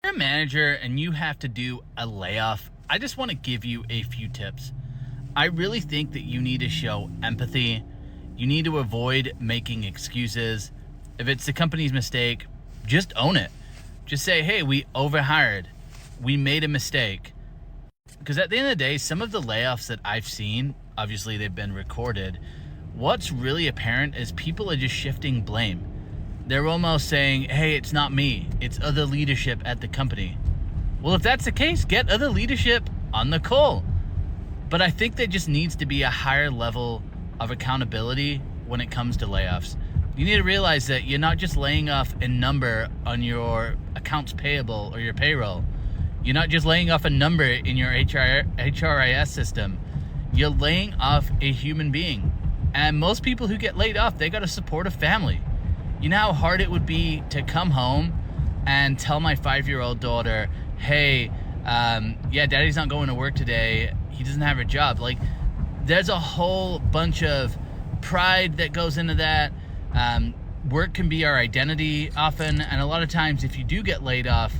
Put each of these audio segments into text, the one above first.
a manager and you have to do a layoff, I just want to give you a few tips. I really think that you need to show empathy. You need to avoid making excuses. If it's the company's mistake, just own it. Just say, hey, we overhired. We made a mistake. Because at the end of the day, some of the layoffs that I've seen, obviously they've been recorded, what's really apparent is people are just shifting blame. They're almost saying, hey, it's not me, it's other leadership at the company. Well, if that's the case, get other leadership on the call. But I think there just needs to be a higher level of accountability when it comes to layoffs. You need to realize that you're not just laying off a number on your accounts payable or your payroll. You're not just laying off a number in your HRIS system. You're laying off a human being. And most people who get laid off, they got to support a family. You know how hard it would be to come home and tell my 5-year-old daughter, hey, daddy's not going to work today. He doesn't have a job. Like, there's a whole bunch of pride that goes into that. Work can be our identity often. And a lot of times if you do get laid off,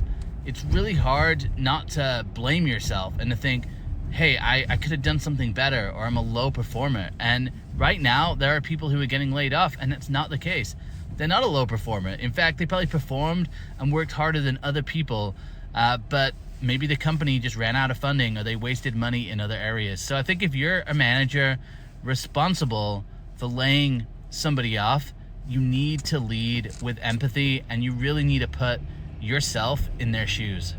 it's really hard not to blame yourself and to think, hey, I could have done something better, or I'm a low performer. And right now, there are people who are getting laid off, and it's not the case. They're not a low performer. In fact, they probably performed and worked harder than other people, but maybe the company just ran out of funding or they wasted money in other areas. So I think if you're a manager responsible for laying somebody off, you need to lead with empathy, and you really need to put yourself in their shoes.